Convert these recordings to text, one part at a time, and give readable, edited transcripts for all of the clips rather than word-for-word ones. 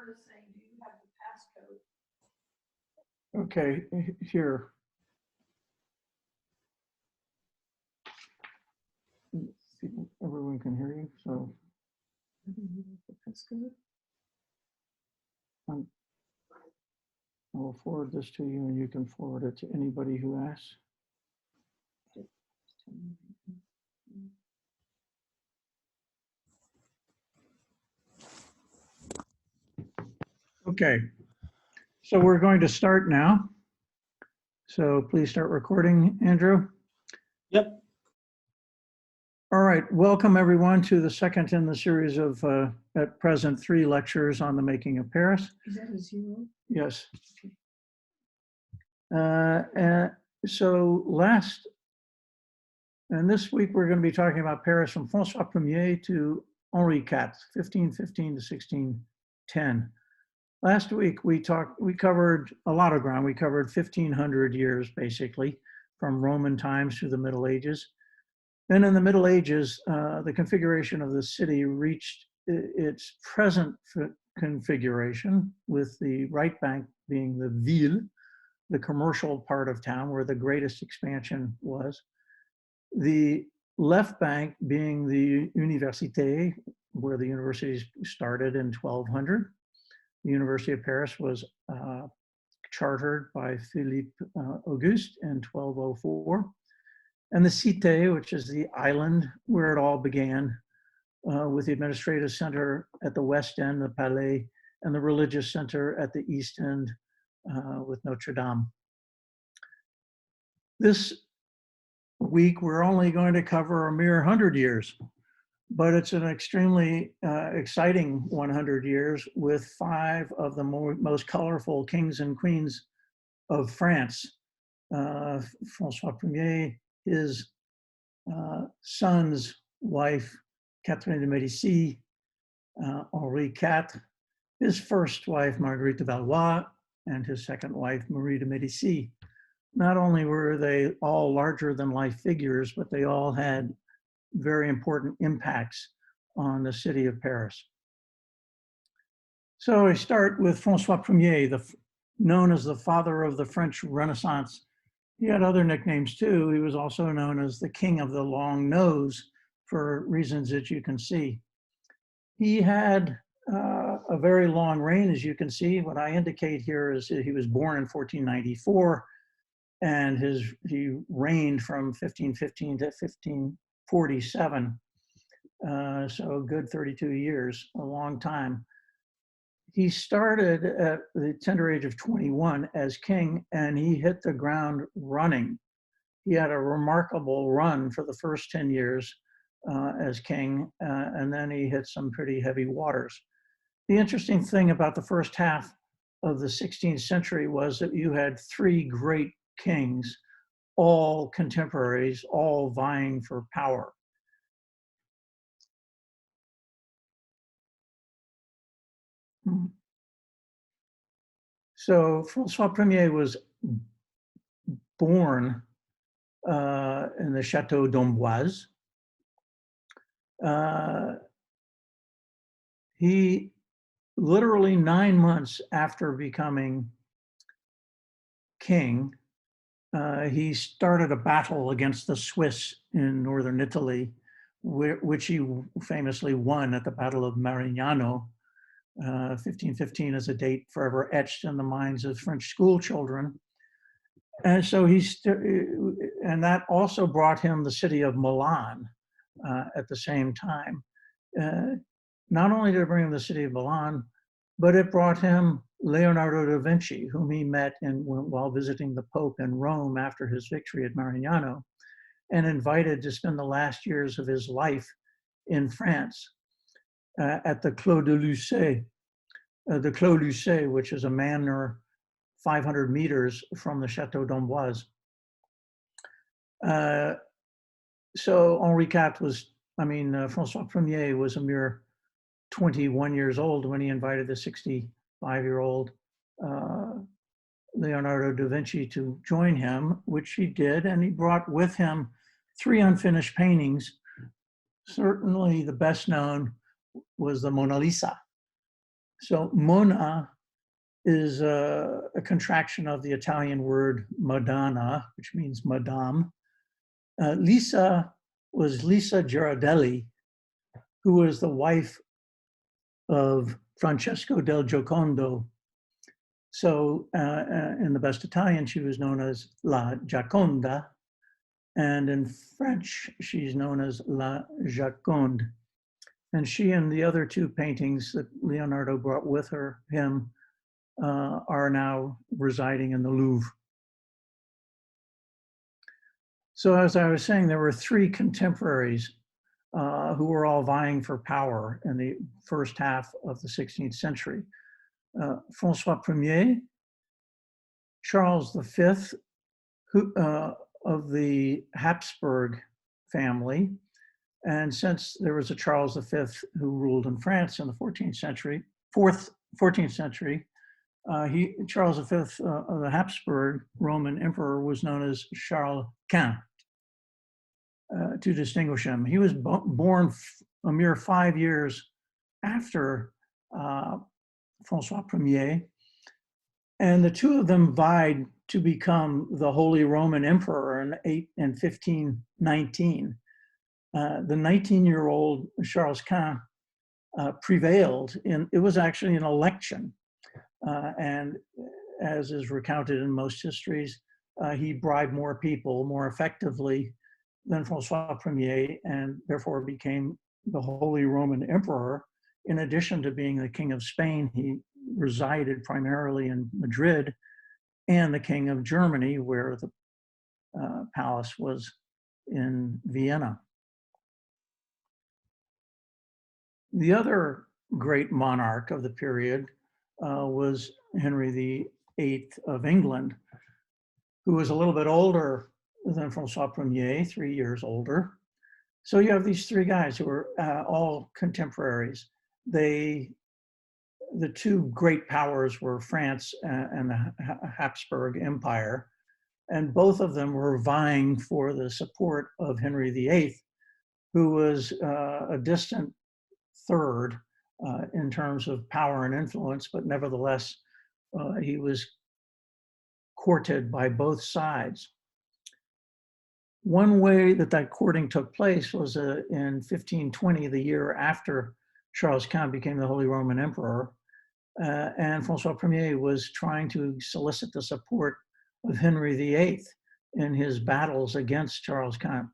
Chambord is saying, do you have the passcode? Okay, here. Let's see if everyone can hear you. So I will forward this to you and you can forward it to anybody who asks. Okay, so we're going to start now. So please start recording, Andrew. Yep. All right, welcome everyone to the second in the series of, at present, 3 lectures on the making of Paris. Is that a 0? Yes. Okay. And this week we're going to be talking about Paris from François Ier to Henri IV, 1515 to 1610. Last week we covered a lot of ground. We covered 1500 years basically, from Roman times to the Middle Ages. Then in the Middle Ages, the configuration of the city reached its present configuration, with the right bank being the ville, the commercial part of town where the greatest expansion was. The left bank being the Université, where the universities started in 1200. The University of Paris was chartered by Philippe Auguste in 1204. And the Cité, which is the island where it all began, with the administrative center at the west end, the Palais, and the religious center at the east end with Notre Dame. This week, we're only going to cover a mere 100 years, but it's an extremely exciting 100 years with 5 of the most colorful kings and queens of France. François Ier, his son's wife, Catherine de Médicis, Henri IV, his first wife, Marguerite de Valois, and his second wife, Marie de Médicis. Not only were they all larger than life figures, but they all had very important impacts on the city of Paris. So I start with François Ier, known as the father of the French Renaissance. He had other nicknames too. He was also known as the king of the long nose for reasons that you can see. He had a very long reign, as you can see. What I indicate here is that he was born in 1494, and he reigned from 1515 to 1547. So a good 32 years, a long time. He started at the tender age of 21 as king, and he hit the ground running. He had a remarkable run for the first 10 years as king, and then he hit some pretty heavy waters. The interesting thing about the first half of the 16th century was that you had 3 great kings, all contemporaries, all vying for power. So François Ier was born in the Chateau d'Amboise. He literally 9 months after becoming king, he started a battle against the Swiss in northern Italy, which he famously won at the Battle of Marignano. 1515 is a date forever etched in the minds of French school children. And so and that also brought him the city of Milan at the same time. Not only did it bring him the city of Milan, but it brought him Leonardo da Vinci, whom he met while visiting the Pope in Rome after his victory at Marignano, and invited to spend the last years of his life in France at the Clos de Lucé, which is a manor 500 meters from the Chateau d'Amboise. So Henri IV François Ier was a mere 21 years old when he invited the 65-year-old Leonardo da Vinci to join him, which he did, and he brought with him 3 unfinished paintings. Certainly the best known was the Mona Lisa. So Mona is a contraction of the Italian word Madonna, which means Madame. Lisa was Lisa Girardelli, who was the wife of Francesco del Giocondo. So in the best Italian, she was known as La Gioconda, and in French, she's known as La Joconde. And she and the other two paintings that Leonardo brought with him are now residing in the Louvre. So as I was saying, there were three contemporaries who were all vying for power in the first half of the 16th century. François Ier, Charles V, of the Habsburg family. And since there was a Charles V who ruled in France in the 14th century, Charles V of the Habsburg Roman emperor was known as Charles Quint to distinguish him. He was born a mere 5 years after François Ier, and the two of them vied to become the Holy Roman Emperor in 1519. The 19-year-old Charles Quint prevailed. It was actually an election. And as is recounted in most histories, he bribed more people more effectively than François Ier, and therefore became the Holy Roman Emperor. In addition to being the King of Spain, he resided primarily in Madrid, and the King of Germany, where the palace was in Vienna. The other great monarch of the period was Henry VIII of England, who was a little bit older than François Ier, 3 years older. So you have these three guys who were all contemporaries. The two great powers were France and the Habsburg Empire, and both of them were vying for the support of Henry VIII, who was a distant third in terms of power and influence, but nevertheless, he was courted by both sides. One way that courting took place was in 1520, the year after Charles Quint became the Holy Roman Emperor, and François Ier was trying to solicit the support of Henry VIII in his battles against Charles Quint.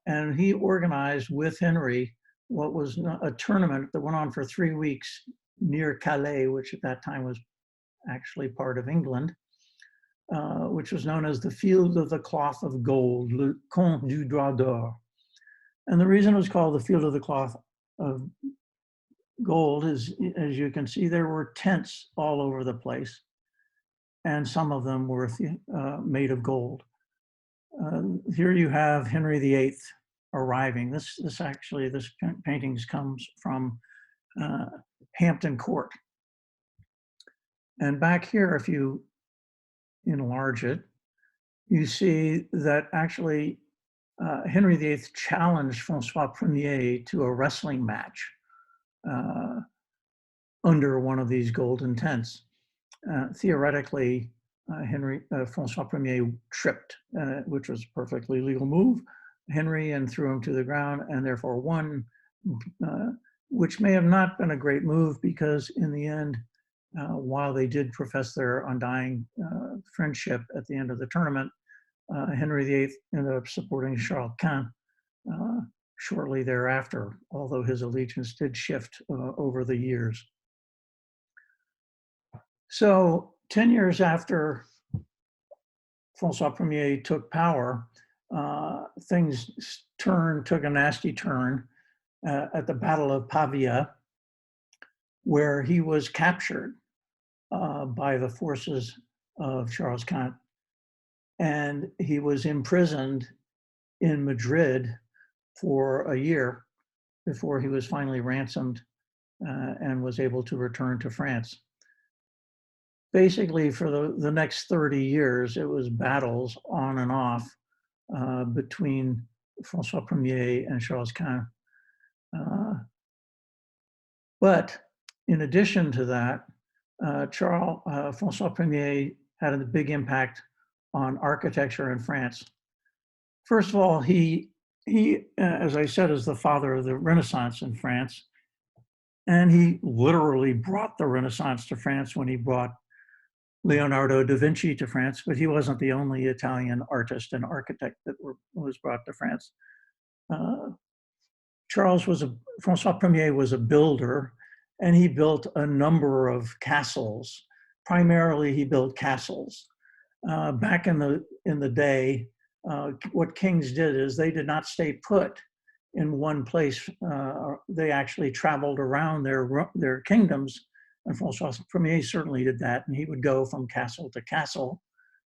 And he organized with Henry what was a tournament that went on for 3 weeks near Calais, which at that time was actually part of England, which was known as the Field of the Cloth of Gold, Le Camp du Droit d'Or. And the reason it was called the Field of the Cloth of Gold is, as you can see, there were tents all over the place, and some of them were made of gold. Here you have Henry VIII arriving. This painting comes from Hampton Court. And back here, if you enlarge it, you see that actually Henry VIII challenged François Ier to a wrestling match under one of these golden tents. Theoretically, François Ier tripped, which was a perfectly legal move, Henry, and threw him to the ground, and therefore won, which may have not been a great move, because in the end, while they did profess their undying friendship at the end of the tournament, Henry VIII ended up supporting Charles Quint shortly thereafter, although his allegiance did shift over the years. So 10 years after François Ier took power, things took a nasty turn at the Battle of Pavia, where he was captured by the forces of Charles Quint, and he was imprisoned in Madrid for a year before he was finally ransomed and was able to return to France. Basically, for the next 30 years, it was battles on and off between François Ier and Charles Quint. But in addition to that, François Premier had a big impact on architecture in France. First of all, he, as I said, is the father of the Renaissance in France. And he literally brought the Renaissance to France when he brought Leonardo da Vinci to France, but he wasn't the only Italian artist and architect that was brought to France. François Premier was a builder, and he built a number of castles. Primarily, he built castles. Back in the day, what kings did is they did not stay put in one place. They actually traveled around their kingdoms, and François Premier certainly did that. And he would go from castle to castle,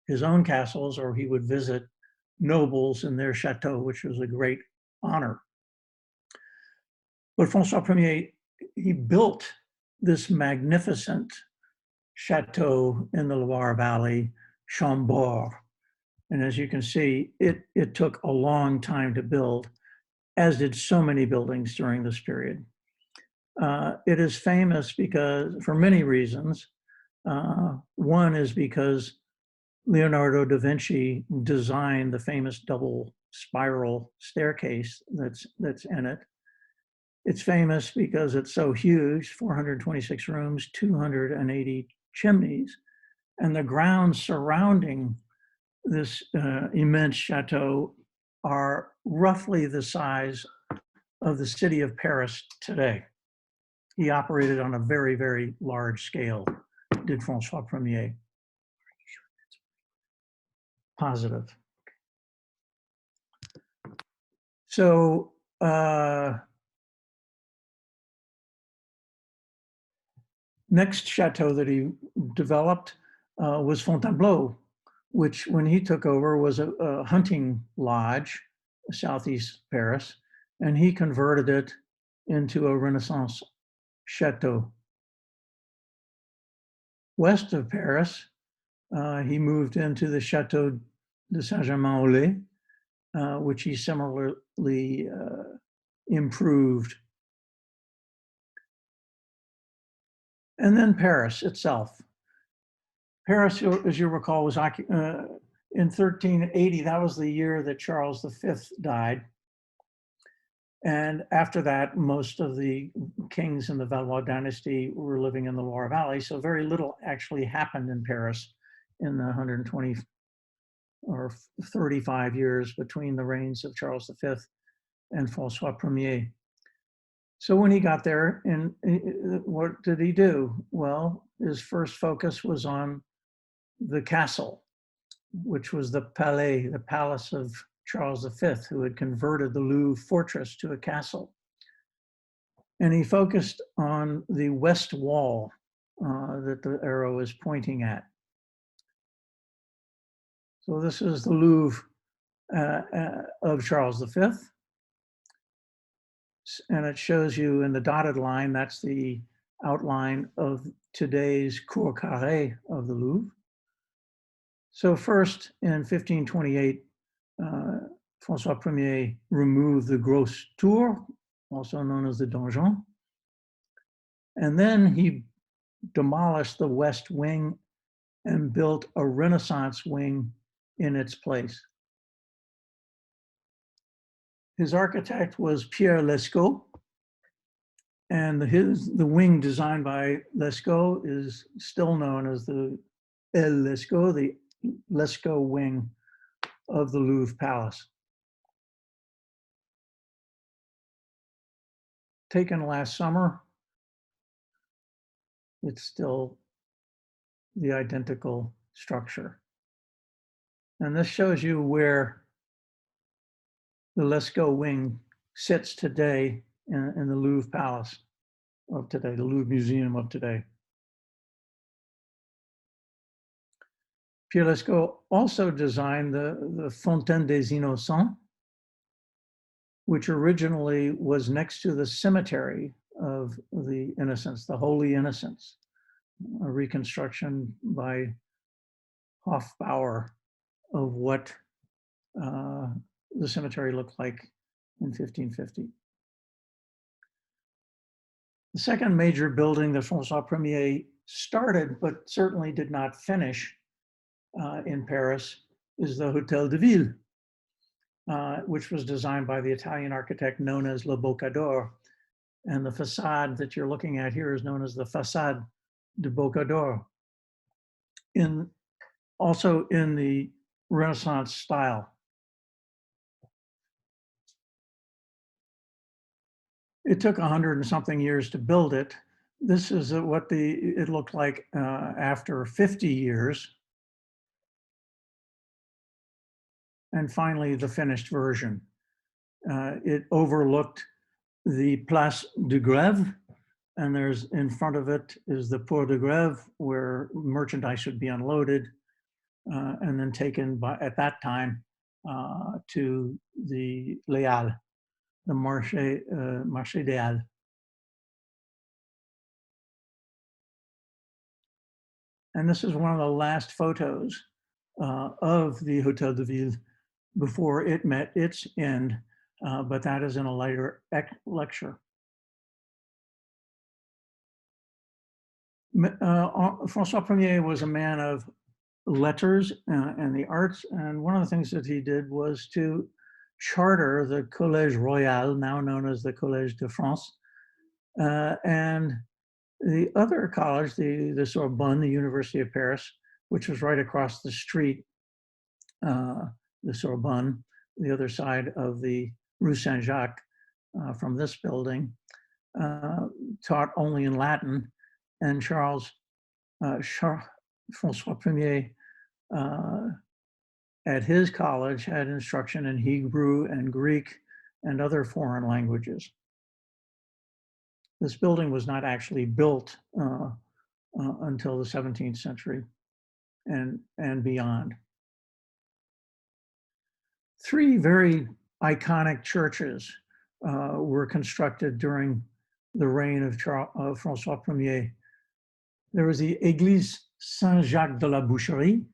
his own castles, or he would visit nobles in their chateau, which was a great honor. But François Premier, he built this magnificent chateau in the Loire Valley, Chambord. And as you can see, it took a long time to build, as did so many buildings during this period. It is famous for many reasons. One is because Leonardo da Vinci designed the famous double spiral staircase that's in it. It's famous because it's so huge, 426 rooms, 280 chimneys, and the grounds surrounding this immense chateau are roughly the size of the city of Paris today. He operated on a very, very large scale, did François Premier. Positive. So, next chateau that he developed was Fontainebleau, which when he took over was a hunting lodge, southeast Paris, and he converted it into a Renaissance chateau. West of Paris, he moved into the Chateau de Saint-Germain-en-Laye, which he similarly improved. And then Paris itself. Paris, as you recall, was in 1380. That was the year that Charles V died. And after that, most of the kings in the Valois dynasty were living in the Loire Valley. So very little actually happened in Paris in the 120 or 35 years between the reigns of Charles V and François Premier. So when he got there, and what did he do? Well, his first focus was on the castle, which was the Palais, the palace of Charles V, who had converted the Louvre fortress to a castle. And he focused on the west wall that the arrow is pointing at. So this is the Louvre of Charles V. And it shows you in the dotted line, that's the outline of today's Cour Carrée of the Louvre. So first, in 1528, François Premier removed the Grosse Tour, also known as the donjon. And then he demolished the west wing and built a Renaissance wing in its place. His architect was Pierre Lescot, and the wing designed by Lescot is still known as the Aile Lescot, the Lescot wing of the Louvre Palace. Taken last summer, it's still the identical structure. And this shows you where the Lescot wing sits today in the Louvre Palace of today, the Louvre Museum of today. Pierre Lescot also designed the Fontaine des Innocents, which originally was next to the cemetery of the Innocents, the Holy Innocents, a reconstruction by Hofbauer of what the cemetery looked like in 1550. The second major building that François Premier started, but certainly did not finish in Paris, is the Hôtel de Ville, which was designed by the Italian architect known as Le Bocador. And the facade that you're looking at here is known as the Façade de Bocador, also in the Renaissance style. It took 100 and something years to build it. This is what it looked like after 50 years. And finally, the finished version. It overlooked the Place de Grève, and in front of it is the Port de Grève, where merchandise would be unloaded and then taken at that time to the Les Halles, the Marché des Halles. And this is one of the last photos of the Hôtel de Ville before it met its end, but that is in a later lecture. François Premier was a man of letters and the arts, and one of the things that he did was to charter the Collège Royal, now known as the Collège de France, and the other college, the Sorbonne, the University of Paris, which was right across the street, the Sorbonne, the other side of the Rue Saint-Jacques from this building, taught only in Latin, and François Premier at his college had instruction in Hebrew and Greek and other foreign languages. This building was not actually built until the 17th century and beyond. Three very iconic churches were constructed during the reign of François Premier. There was the Église Saint-Jacques de la Boucherie,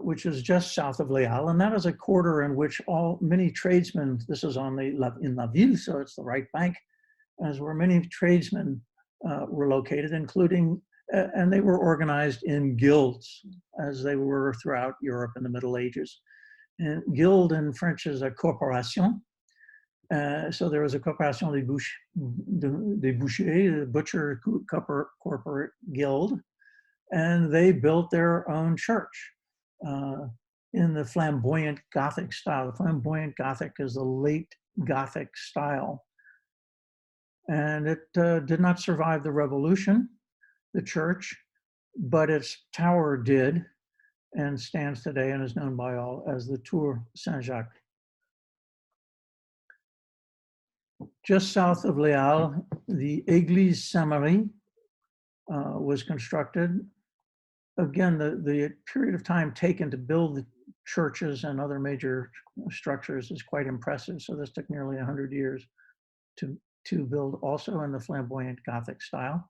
which is just south of Les Halles, and that is a quarter in which many tradesmen, this is in La Ville, so it's the right bank, as where many tradesmen were located, including, and they were organized in guilds, as they were throughout Europe in the Middle Ages. And guild in French is a corporation. So there was a Corporation des Bouchers, the butcher corporate guild, and they built their own church in the flamboyant Gothic style. The flamboyant Gothic is the late Gothic style. And it did not survive the revolution, the church, but its tower did and stands today and is known by all as the Tour Saint-Jacques. Just south of Les Halles, the Église Saint-Marie was constructed. Again, the period of time taken to build the churches and other major structures is quite impressive. So this took nearly 100 years to build, also in the flamboyant Gothic style.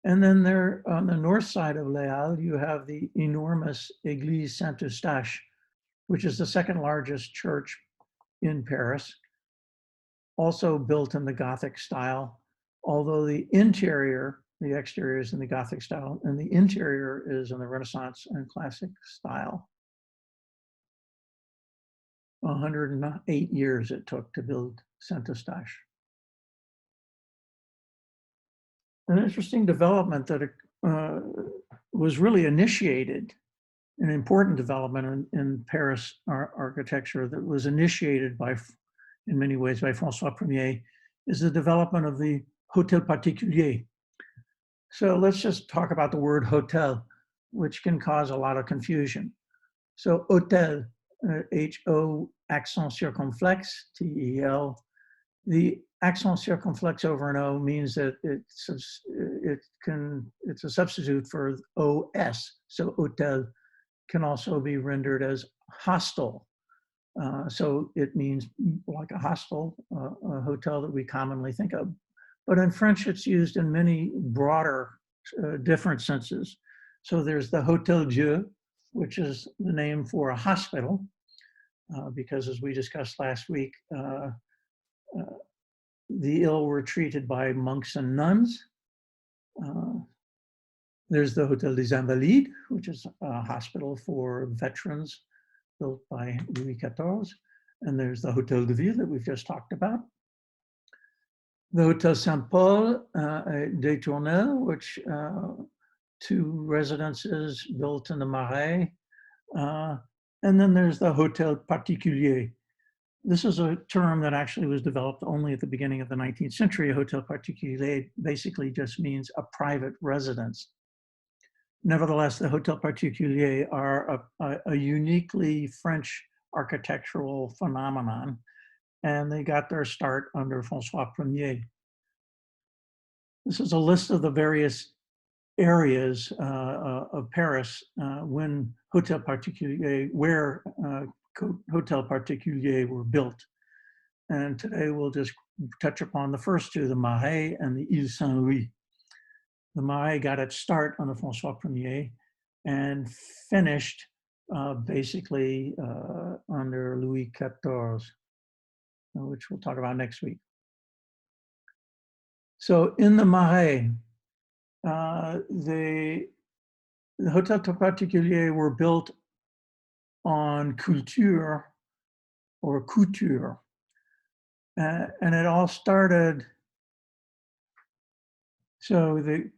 And then there on the north side of Les Halles, you have the enormous Église Saint-Eustache, which is the second largest church in Paris, also built in the Gothic style, although the exterior is in the Gothic style, and the interior is in the Renaissance and Classic style. 108 years it took to build Saint-Eustache. An interesting development that was really initiated, an important development in Paris architecture that was initiated in many ways by François Premier, is the development of the Hôtel Particulier. So let's just talk about the word hotel, which can cause a lot of confusion. So hôtel, H-O accent circumflex, T-E-L. The accent circumflex over an O means that it's a substitute for O-S. So hôtel can also be rendered as hostel. So it means like a hostel, a hotel that we commonly think of. But in French, it's used in many broader, different senses. So there's the Hôtel Dieu, which is the name for a hospital, because as we discussed last week, the ill were treated by monks and nuns. There's the Hôtel des Invalides, which is a hospital for veterans built by Louis XIV. And there's the Hôtel de Ville that we've just talked about. The Hôtel Saint-Paul de Tournelle, which two residences built in the Marais. And then there's the Hôtel Particulier. This is a term that actually was developed only at the beginning of the 19th century. A Hôtel Particulier basically just means a private residence. Nevertheless, the Hôtel Particulier are a uniquely French architectural phenomenon, and they got their start under François I. This is a list of the various areas of Paris when Hôtel Particulier, where Hôtel Particulier were built. And today we'll just touch upon the first two, the Marais and the Ile Saint-Louis. The Marais got its start under François I and finished basically under Louis XIV, which we'll talk about next week. So in the Marais, the Hôtel Particulier were built on culture or couture. And it all started, so they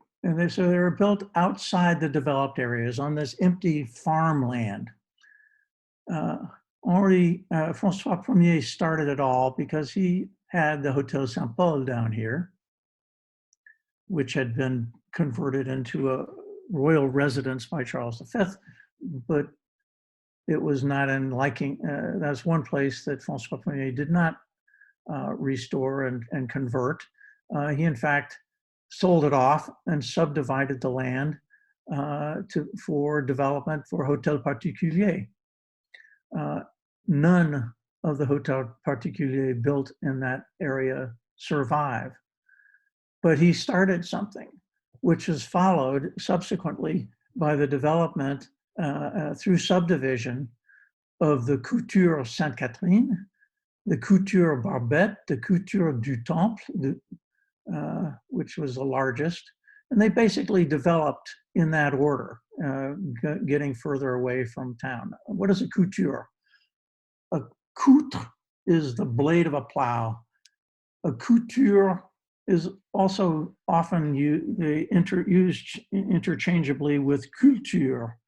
were built outside the developed areas on this empty farmland. François I started it all because he had the Hôtel Saint-Paul down here, which had been converted into a royal residence by Charles V, but it was not in liking. That's one place that François I did not restore and convert. He, in fact, sold it off and subdivided the land for development for Hôtel Particulier. None of the Hôtel Particulier built in that area survive. But he started something, which is followed subsequently by the development through subdivision of the Couture Sainte-Catherine, the Couture Barbette, the Couture du Temple, which was the largest. And they basically developed in that order, getting further away from town. What is a couture? A coutre is the blade of a plow. A couture is also often used interchangeably with culture,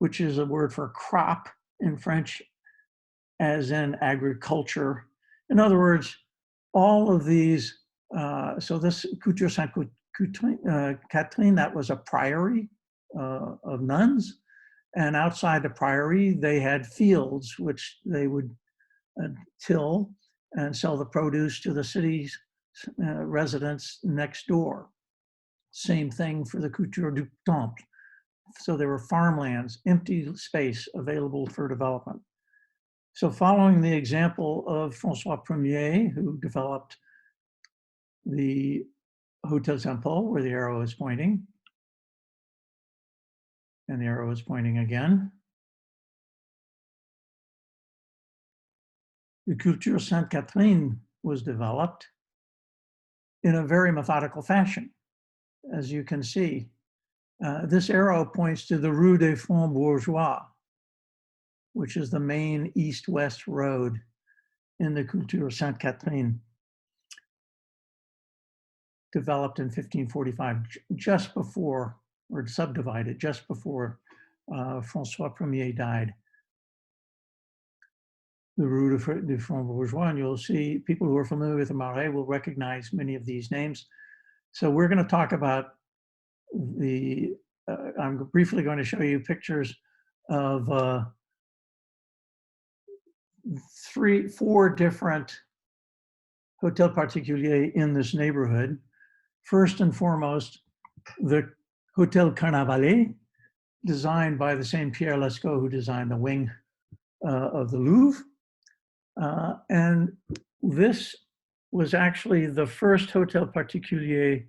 which is a word for crop in French, as in agriculture. In other words, all of these, so this Couture Sainte-Catherine, that was a priory of nuns. And outside the priory, they had fields, which they would till and sell the produce to the city's residents next door. Same thing for the Couture du Temple. So there were farmlands, empty space available for development. So following the example of François I, who developed the Hôtel Saint-Paul, where the arrow is pointing, and the arrow is pointing again, the Couture Sainte-Catherine was developed in a very methodical fashion. As you can see, this arrow points to the Rue des Fonds Bourgeois, which is the main east-west road in the Couture Sainte-Catherine, developed in 1545, just before, or subdivided just before François I died. The Rue des Fonds Bourgeois, and you'll see people who are familiar with the Marais will recognize many of these names. So we're going to talk about the, I'm briefly going to show you pictures of 4 different Hôtel Particulier in this neighborhood. First and foremost, the Hôtel Carnavalet, designed by the same Pierre Lescot who designed the wing of the Louvre. And this was actually the first Hôtel Particulier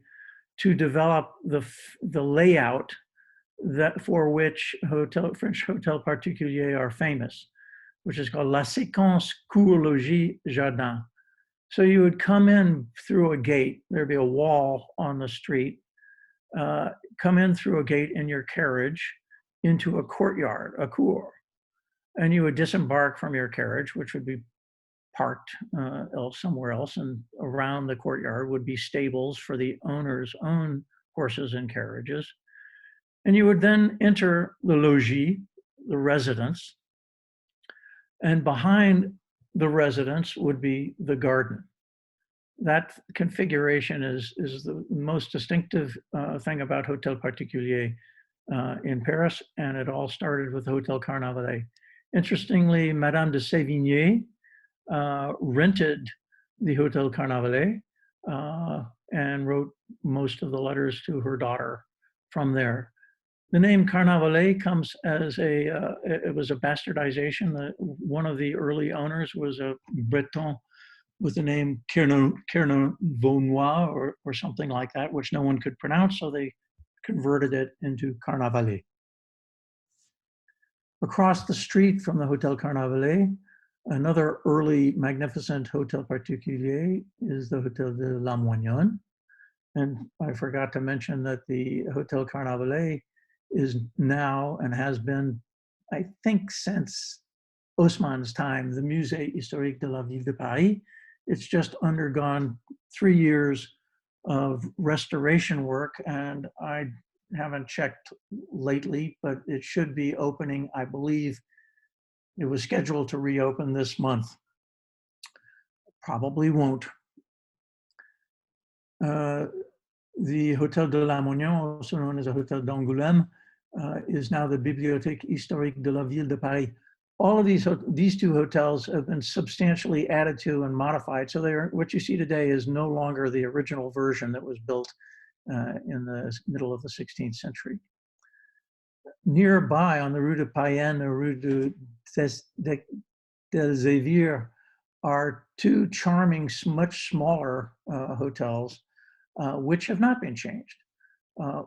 to develop the layout that for which French Hôtel Particulier are famous, which is called La Séquence Cour Logis Jardin. So you would come in through a gate. There'd be a wall on the street. Come in through a gate in your carriage into a courtyard, a cour, and you would disembark from your carriage, which would be parked somewhere else, and around the courtyard would be stables for the owner's own horses and carriages. And you would then enter the logis, the residence, and behind the residence would be the garden. That configuration is the most distinctive thing about Hôtel Particulier in Paris, and it all started with Hôtel Carnavalet. Interestingly, Madame de Sévigné rented the Hôtel Carnavalet and wrote most of the letters to her daughter from there. The name Carnavalet comes as it was a bastardization. One of the early owners was a Breton with the name Kernovaunois or something like that, which no one could pronounce, so they converted it into Carnavalet. Across the street from the Hôtel Carnavalet, another early magnificent Hôtel Particulier is the Hôtel de la Moignonne. And I forgot to mention that the Hôtel Carnavalet is now and has been, I think, since Haussmann's time, the Musée Historique de la Ville de Paris. It's just undergone 3 years of restoration work, and I haven't checked lately, but it should be opening, I believe. It was scheduled to reopen this month. Probably won't. The Hôtel de la Moignonne, also known as the Hôtel d'Angoulême, is now the Bibliothèque Historique de la Ville de Paris. All of these two hotels have been substantially added to and modified. So what you see today is no longer the original version that was built in the middle of the 16th century. Nearby on the Rue de Payenne, the Rue del Zévir, are two charming, much smaller hotels, which have not been changed.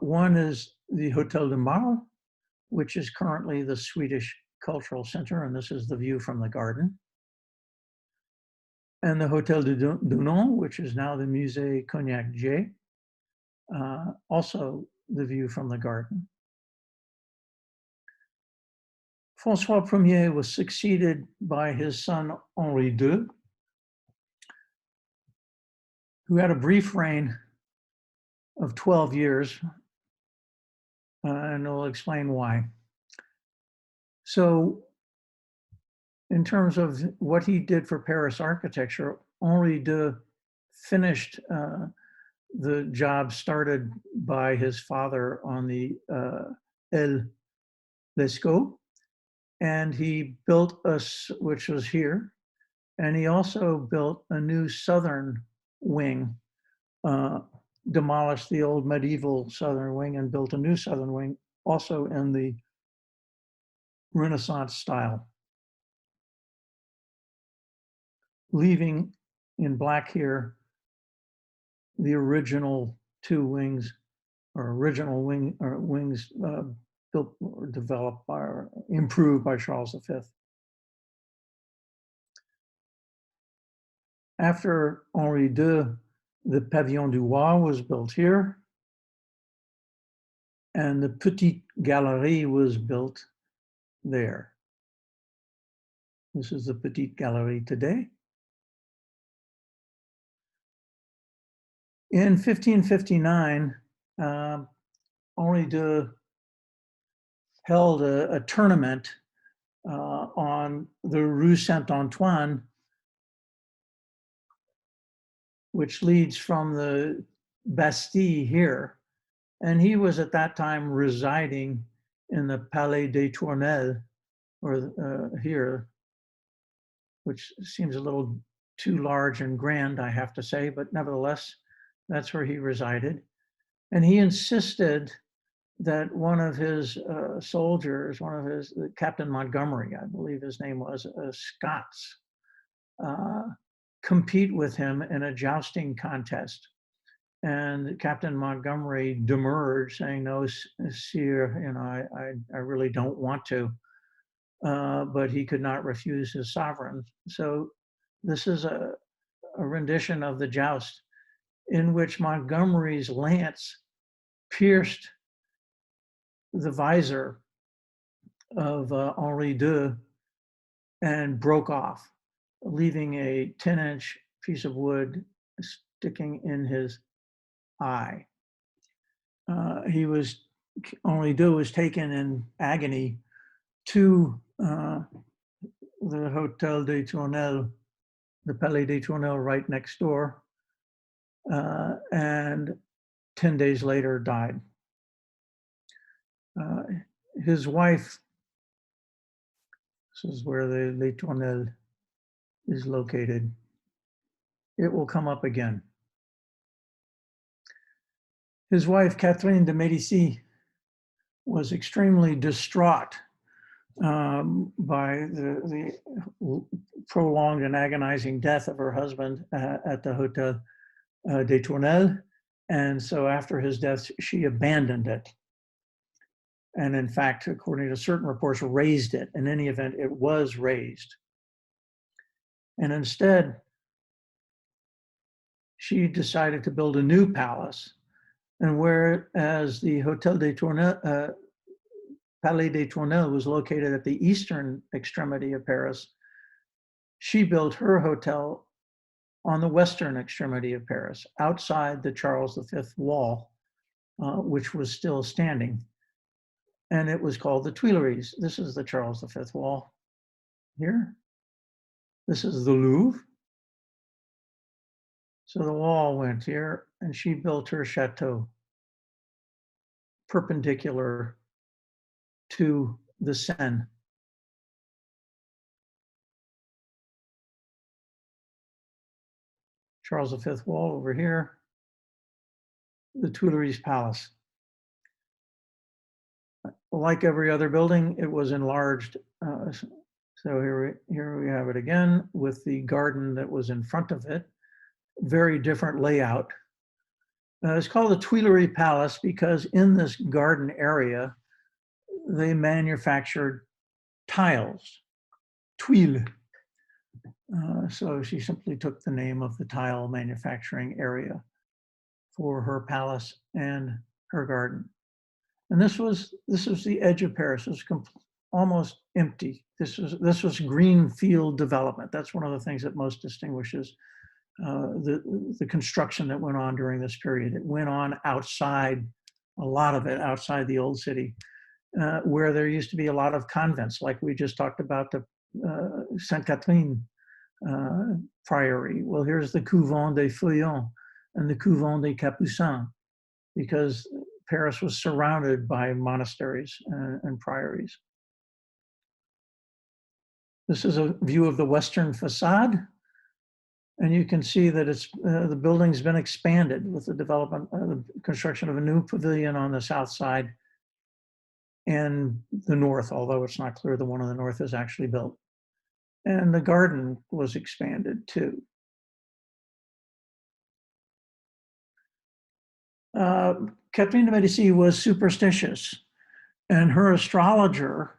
One is the Hôtel de Marle, which is currently the Swedish Cultural Center, and this is the view from the garden. And the Hôtel de Dunant, which is now the Musée Cognac-J, also the view from the garden. François Ier was succeeded by his son Henri II, who had a brief reign of 12 years, and I'll explain why. So in terms of what he did for Paris architecture, Henri II finished the job started by his father on the Aile Lescaut, and he built us, which was here, and he also built a new southern wing, demolished the old medieval southern wing and built a new southern wing, also in the Renaissance style, leaving in black here the original two wings, or original wings built or developed by or improved by Charles V. After Henri II, the Pavillon du Roi was built here, and the Petite Galerie was built there. This is the Petite Galerie today. In 1559, Henri II held a tournament on the Rue Saint-Antoine, which leads from the Bastille here. And he was at that time residing in the Palais des Tournelles, or here, which seems a little too large and grand, I have to say, but nevertheless, that's where he resided. And he insisted that one of his soldiers, Captain Montgomery, I believe his name was, Scots, compete with him in a jousting contest. And Captain Montgomery demurred, saying, "No, sire, you know, I really don't want to." But he could not refuse his sovereign. So this is a rendition of the joust in which Montgomery's lance pierced the visor of Henri II and broke off, leaving a 10-inch piece of wood sticking in his eye. Henri II was taken in agony to the Hotel de Tournelle, the Palais de Tournelle right next door, and 10 days later died. His wife, this is where the Les Tournelles is located. It will come up again. His wife, Catherine de Médicis, was extremely distraught by the prolonged and agonizing death of her husband at the Hotel de Tournelle. And so after his death, she abandoned it. And in fact, according to certain reports, razed it. In any event, it was razed. And instead, she decided to build a new palace. And whereas the Hotel de Tournelle, Palais des Tournelles was located at the eastern extremity of Paris, she built her hotel on the western extremity of Paris, outside the Charles V wall, which was still standing. And it was called the Tuileries. This is the Charles V wall here. This is the Louvre. So the wall went here, and she built her chateau perpendicular to the Seine. Charles V wall over here, the Tuileries Palace. Like every other building, it was enlarged. So here we have it again with the garden that was in front of it. Very different layout. It's called the Tuileries Palace because in this garden area, they manufactured tiles, tuiles. So she simply took the name of the tile manufacturing area for her palace and her garden. And this was the edge of Paris. It was almost empty. This was greenfield development. That's one of the things that most distinguishes the construction that went on during this period. It went on outside, a lot of it outside the old city, where there used to be a lot of convents, like we just talked about the Sainte Catherine Priory. Well, here's the Couvent des Feuillants and the Couvent des Capucins, because Paris was surrounded by monasteries and priories. This is a view of the western facade. And you can see that the building's been expanded with the development, the construction of a new pavilion on the south side and the north, although it's not clear the one on the north is actually built. And the garden was expanded too. Catherine de Medici was superstitious, and her astrologer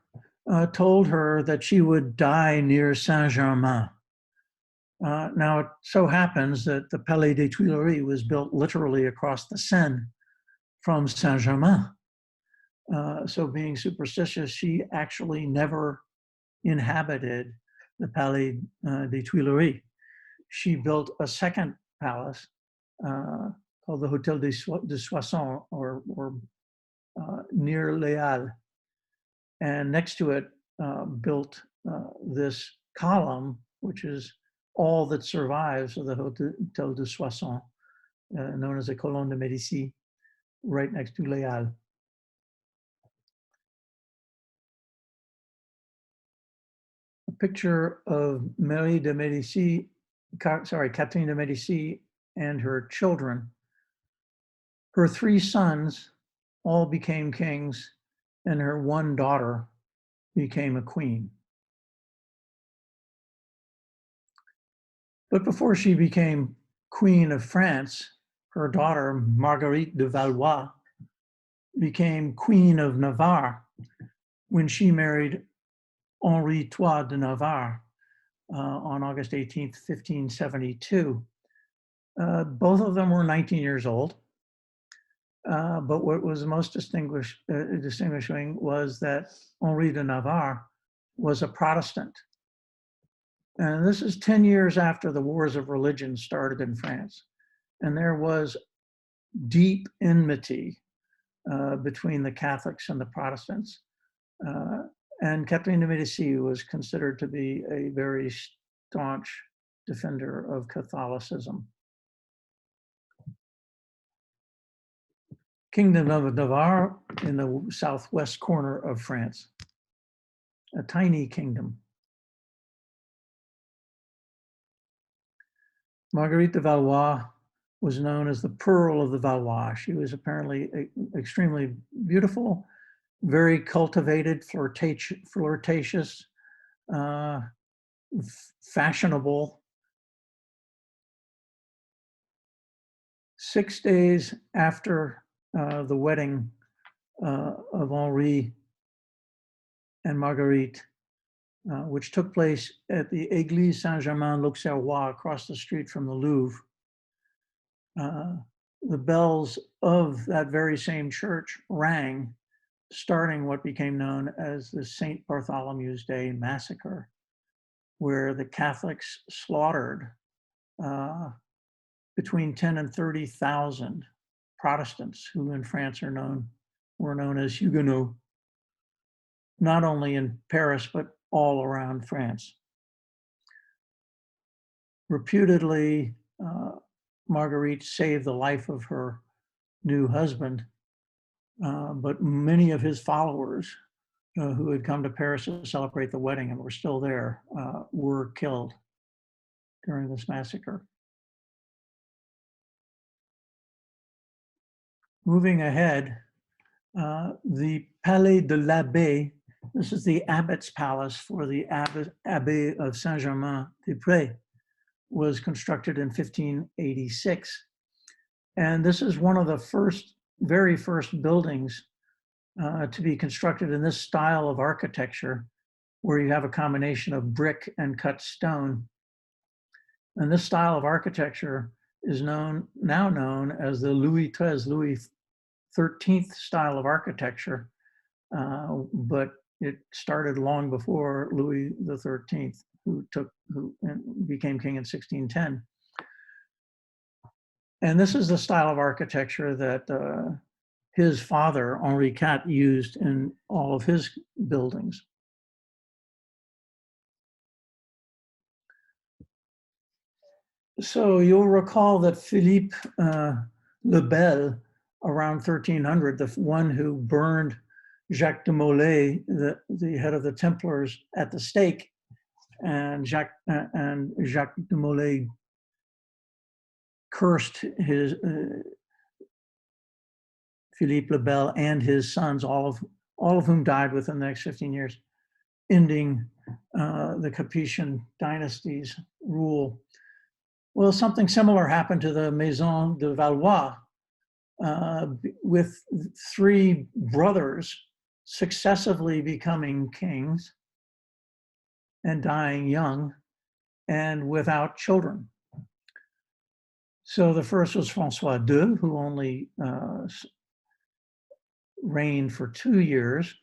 told her that she would die near Saint-Germain. Now, it so happens that the Palais des Tuileries was built literally across the Seine from Saint-Germain. So being superstitious, she actually never inhabited the Palais des Tuileries. She built a second palace called the Hotel de Soissons, or near Les Halles. And next to it built this column, which is all that survives of the Hotel de Soissons, known as the Colonne de Médicis, right next to Les Halles. A picture of Catherine de Médicis and her children. Her three sons all became kings, and her one daughter became a queen. But before she became Queen of France, her daughter, Marguerite de Valois, became Queen of Navarre when she married Henri III de Navarre, on August 18th, 1572. Both of them were 19 years old. But what was most distinguishing was that Henri de Navarre was a Protestant. And this is 10 years after the wars of religion started in France. And there was deep enmity between the Catholics and the Protestants. And Catherine de Medici was considered to be a very staunch defender of Catholicism. Kingdom of Navarre in the southwest corner of France, a tiny kingdom. Marguerite de Valois was known as the Pearl of the Valois. She was apparently extremely beautiful, very cultivated, flirtatious, fashionable. 6 days after the wedding of Henri and Marguerite, which took place at the Église Saint-Germain-l'Auxerrois across the street from the Louvre, the bells of that very same church rang, starting what became known as the St. Bartholomew's Day Massacre, where the Catholics slaughtered between 10 and 30,000 Protestants, who in France were known as Huguenots, not only in Paris, but all around France. Reputedly, Marguerite saved the life of her new husband, but many of his followers who had come to Paris to celebrate the wedding and were still there were killed during this massacre. Moving ahead, the Palais de l'Abbé, this is the abbot's palace for the Abbé of Saint-Germain-des-Prés, was constructed in 1586. And this is one of the very first buildings to be constructed in this style of architecture, where you have a combination of brick and cut stone. And this style of architecture is now known as the Louis XIII style of architecture, but it started long before Louis XIII, who became king in 1610. And this is the style of architecture that his father, Henri IV, used in all of his buildings. So you'll recall that Philippe le Bel, around 1300, the one who burned Jacques de Molay, the head of the Templars, at the stake, and Jacques de Molay cursed Philippe le Bel and his sons, all of whom died within the next 15 years, ending the Capetian dynasty's rule. Well, something similar happened to the Maison de Valois, with 3 brothers successively becoming kings and dying young and without children. So the first was François II, who only reigned for 2 years.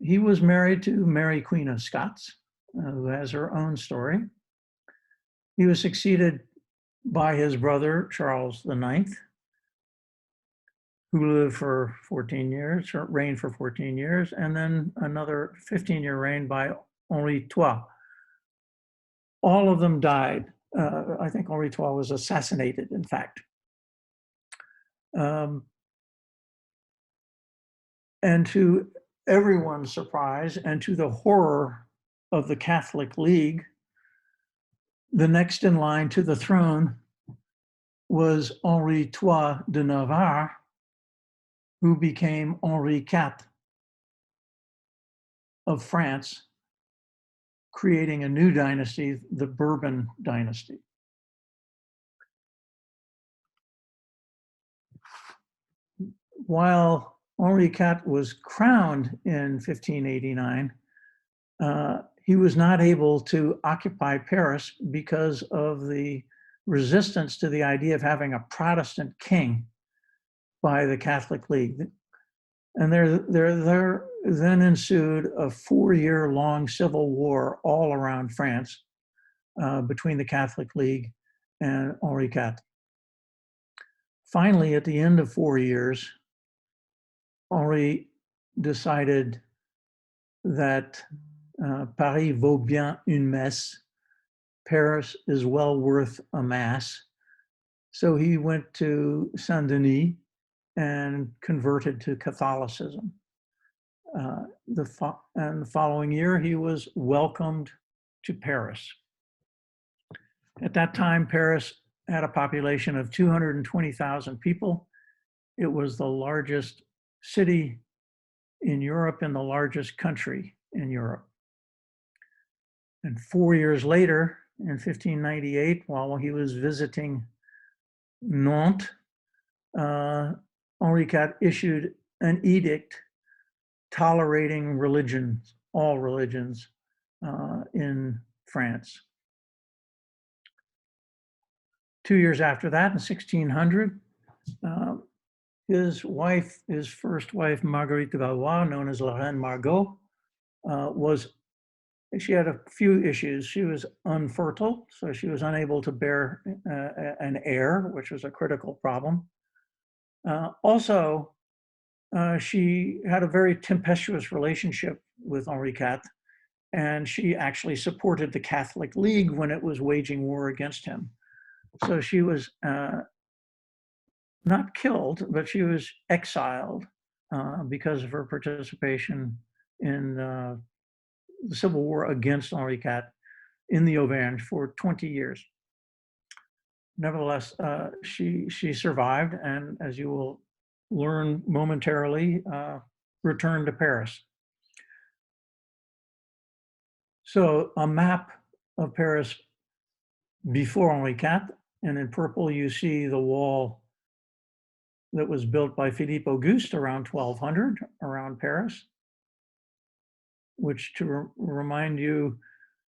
He was married to Mary, Queen of Scots, who has her own story. He was succeeded by his brother, Charles IX, who lived for 14 years, or reigned for 14 years, and then another 15-year reign by Henri III. All of them died. I think Henri III was assassinated, in fact. And to everyone's surprise, and to the horror of the Catholic League, the next in line to the throne was Henri III de Navarre, who became Henri IV of France, creating a new dynasty, the Bourbon dynasty. While Henri IV was crowned in 1589, he was not able to occupy Paris because of the resistance to the idea of having a Protestant king by the Catholic League. And there then ensued a 4-year-long civil war all around France between the Catholic League and Henri IV. Finally, at the end of 4 years, Henri decided that Paris vaut bien une messe. Paris is well worth a mass. So he went to Saint-Denis and converted to Catholicism. And the following year, he was welcomed to Paris. At that time, Paris had a population of 220,000 people. It was the largest city in Europe and the largest country in Europe. And 4 years later, in 1598, while he was visiting Nantes, Henri IV issued an edict tolerating religions, all religions, in France. 2 years after that, in 1600, his first wife, Marguerite de Valois, known as La Reine Margot, she had a few issues. She was unfertile, so she was unable to bear an heir, which was a critical problem. Also, she had a very tempestuous relationship with Henri IV, and she actually supported the Catholic League when it was waging war against him. So she was not killed, but she was exiled because of her participation in the civil war against Henri IV in the Auvergne for 20 years. Nevertheless, she survived, and as you will learn momentarily, returned to Paris. So a map of Paris before Henri IV, and in purple you see the wall that was built by Philippe Auguste around 1200 around Paris, which, to remind you,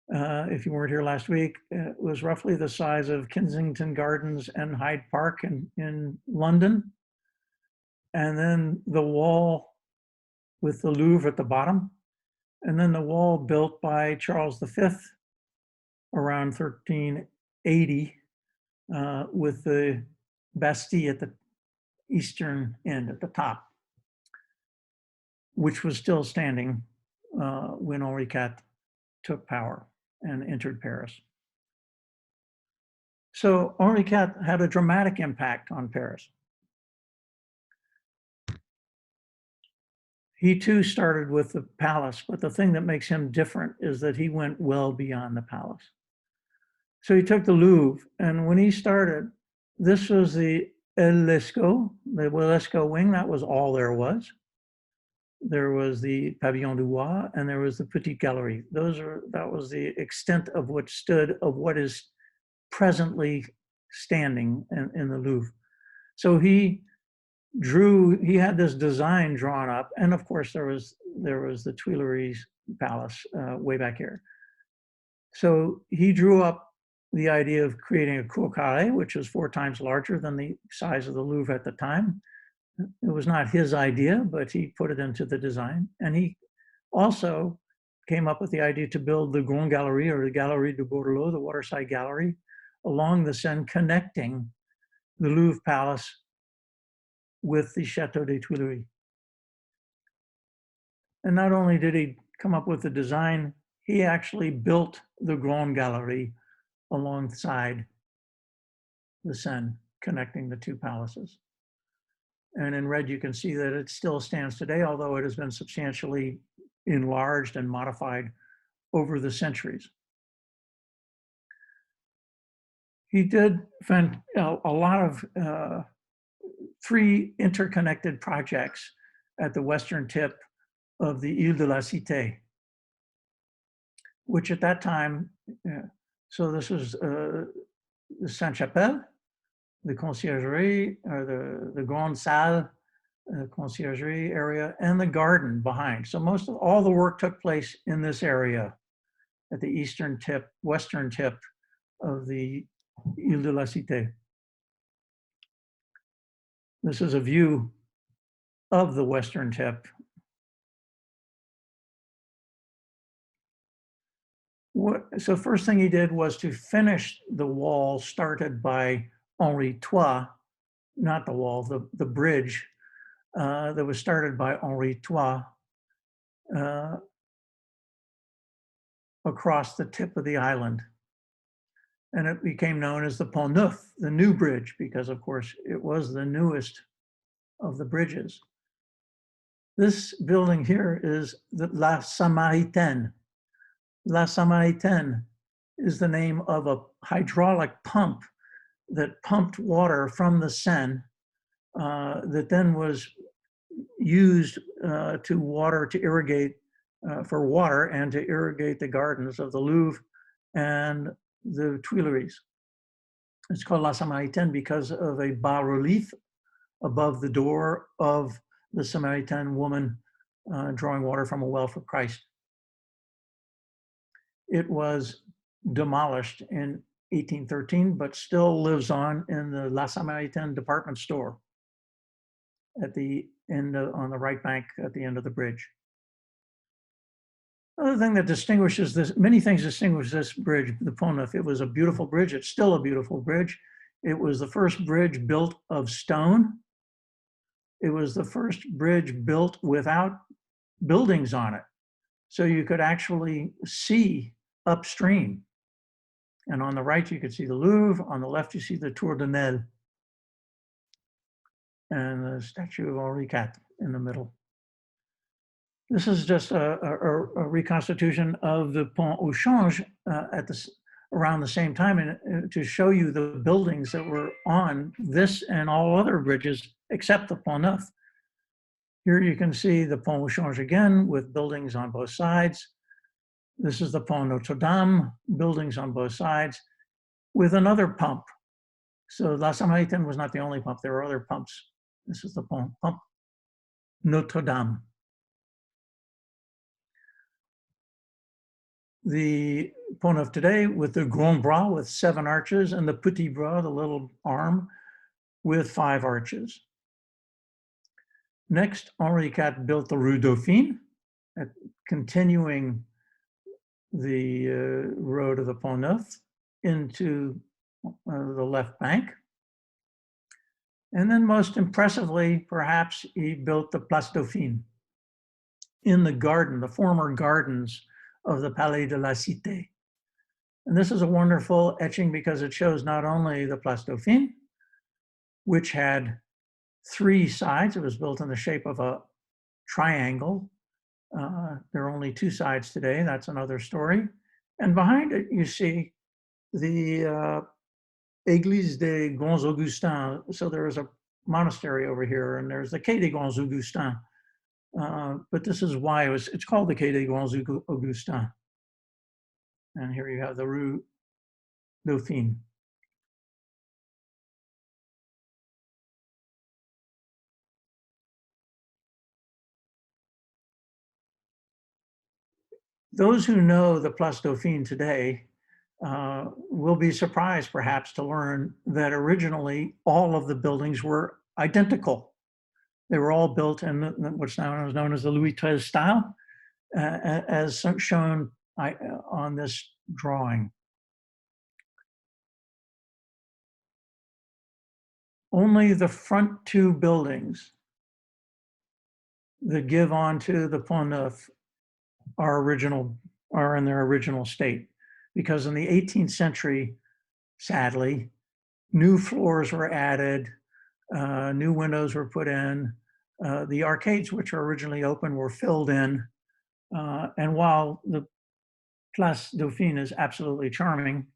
if you weren't here last week, was roughly the size of Kensington Gardens and Hyde Park in London. And then the wall with the Louvre at the bottom, and then the wall built by Charles V around 1380 with the Bastille at the eastern end at the top, which was still standing when Henri IV took power and entered Paris. So Henri IV had a dramatic impact on Paris. He too started with the palace, but the thing that makes him different is that he went well beyond the palace. So he took the Louvre, and when he started, this was the Lescaut, the Lescaut wing. That was all there was. There was the Pavillon du Roi, and there was the Petite Galerie. That was the extent of what is presently standing in the Louvre. So he had this design drawn up, and of course there was the Tuileries Palace way back here. So he drew up the idea of creating a cour carrée, which was 4 times larger than the size of the Louvre at the time. It was not his idea, but he put it into the design. And he also came up with the idea to build the Grande Galerie, or the Galerie de Bordelot, the waterside gallery, along the Seine, connecting the Louvre Palace with the Château des Tuileries. And not only did he come up with the design, he actually built the Grande Galerie alongside the Seine, connecting the 2 palaces. And in red, you can see that it still stands today, although it has been substantially enlarged and modified over the centuries. He did a lot of 3 interconnected projects at the western tip of the Ile de la Cité, which at that time, so this was the Sainte-Chapelle, the conciergerie, or the Grande Salle, conciergerie area, and the garden behind. So all the work took place in this area at the eastern tip, western tip of the Ile de la Cité. This is a view of the western tip. So first thing he did was to finish the wall started by Henri III, not the wall, the bridge that was started by Henri III across the tip of the island. And it became known as the Pont Neuf, the new bridge, because of course it was the newest of the bridges. This building here is the La Samaritaine. La Samaritaine is the name of a hydraulic pump that pumped water from the Seine that then was used to irrigate for water and to irrigate the gardens of the Louvre and the Tuileries. It's called La Samaritaine because of a bas-relief above the door of the Samaritan woman drawing water from a well for Christ. It was demolished in 1813, but still lives on in the La Samaritaine department store at the end on the right bank at the end of the bridge. Another thing that distinguishes this, many things distinguish this bridge, the Pont Neuf. It was a beautiful bridge. It's still a beautiful bridge. It was the first bridge built of stone. It was the first bridge built without buildings on it. So you could actually see upstream. And on the right, you could see the Louvre. On the left, you see the Tournelle and the statue of Henri IV in the middle. This is just a reconstitution of the Pont au Change around the same time, and to show you the buildings that were on this and all other bridges except the Pont Neuf. Here you can see the Pont au Change again with buildings on both sides. This is the Pont Notre Dame, buildings on both sides with another pump. So La Samaritaine was not the only pump, there were other pumps. This is the pump Notre Dame. The Pont Neuf today with the Grand Bras with 7 arches and the Petit Bras, the little arm, with 5 arches. Next, Henri IV built the Rue Dauphine, continuing the road of the Pont Neuf into the left bank. And then most impressively, perhaps, he built the Place Dauphine in the garden, the former gardens of the Palais de la Cité. And this is a wonderful etching because it shows not only the Place Dauphine, which had 3 sides. It was built in the shape of a triangle. There are only 2 sides today. That's another story. And behind it, you see the Église des Grands Augustins. So there is a monastery over here, and there's the Quai des Grands Augustins. But this is why it's called the Quai des Grands Augustins. And here you have the Rue Dauphine. Those who know the Place Dauphine today will be surprised perhaps to learn that originally all of the buildings were identical. They were all built in what's now known as the Louis XIII style, as shown on this drawing. Only the front 2 buildings that give onto the Pont Neuf are in their original state, because in the 18th century, sadly, new floors were added, new windows were put in, the arcades which were originally open were filled in, and while the Place Dauphine is absolutely charming,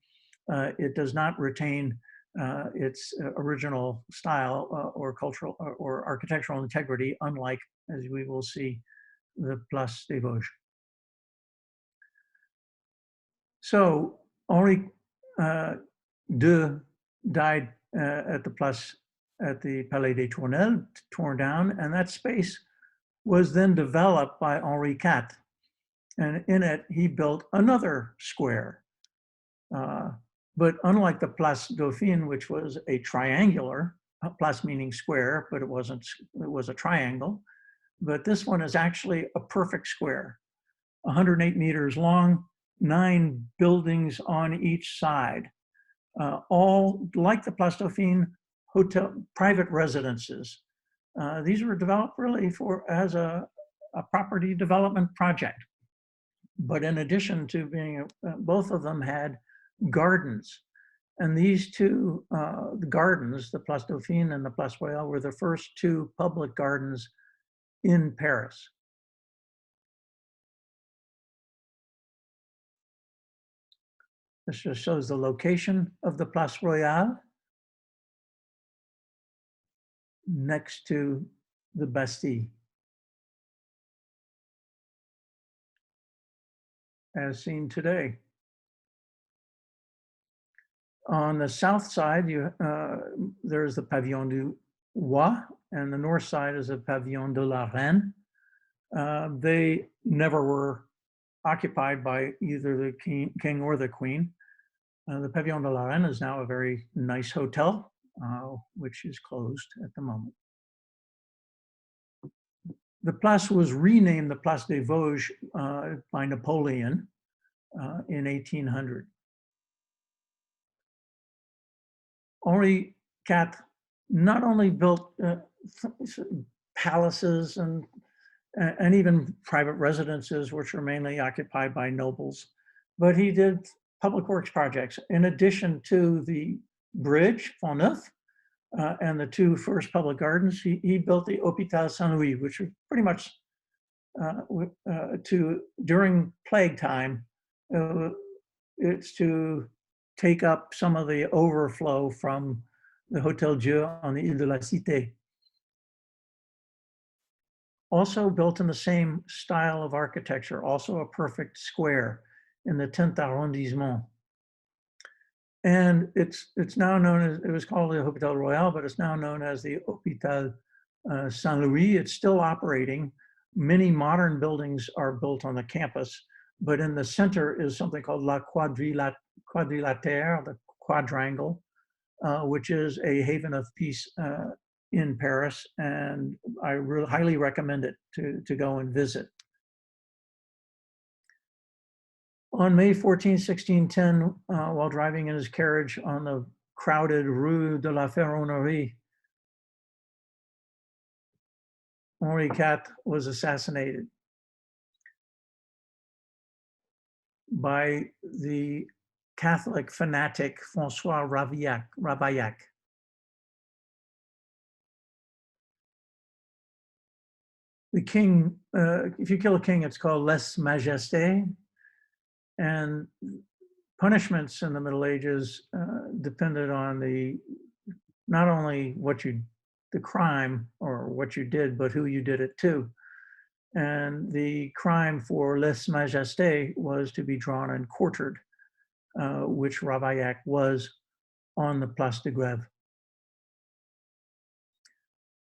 it does not retain its original style or cultural or architectural integrity, unlike, as we will see, the Place des Vosges. So Henri II died at the Palais des Tournelles, torn down, and that space was then developed by Henri IV. And in it, he built another square. But unlike the Place Dauphine, which was a triangular, place meaning square, but it wasn't, it was a triangle. But this one is actually a perfect square, 108 meters long, 9 buildings on each side, all like the Place Dauphine, hotel, private residences. These were developed really as a property development project. But in addition to being, both of them had gardens. And these two the gardens, the Place Dauphine and the Place Royale, were the first 2 public gardens in Paris. This just shows the location of the Place Royale next to the Bastille. As seen today. On the south side, there's the Pavillon du Roi, and the north side is the Pavillon de la Reine. They never were occupied by either the king or the queen. The Pavillon de la Reine is now a very nice hotel, which is closed at the moment. The place was renamed the Place des Vosges by Napoleon in 1800. Henri IV not only built palaces and even private residences, which were mainly occupied by nobles, but he did public works projects. In addition to the bridge, Pont Neuf, and the 2 first public gardens, he built the Hôpital Saint-Louis, which was pretty much during plague time, it's to take up some of the overflow from the Hôtel Dieu on the Ile de la Cité. Also built in the same style of architecture, also a perfect square in the 10th arrondissement. And it's now known as, it was called the Hôpital Royal, but it's now known as the Hôpital Saint-Louis. It's still operating. Many modern buildings are built on the campus, but in the center is something called La Quadrilatère, the quadrangle, which is a haven of peace in Paris, and I really highly recommend it to go and visit. On May 14, 1610, while driving in his carriage on the crowded Rue de la Ferronnerie, Henri IV was assassinated by the Catholic fanatic François Ravaillac. The king, if you kill a king, it's called lèse majesté. And punishments in the Middle Ages depended on not only the crime or what you did, but who you did it to. And the crime for lèse majesté was to be drawn and quartered, which Ravaillac was on the Place de Grève.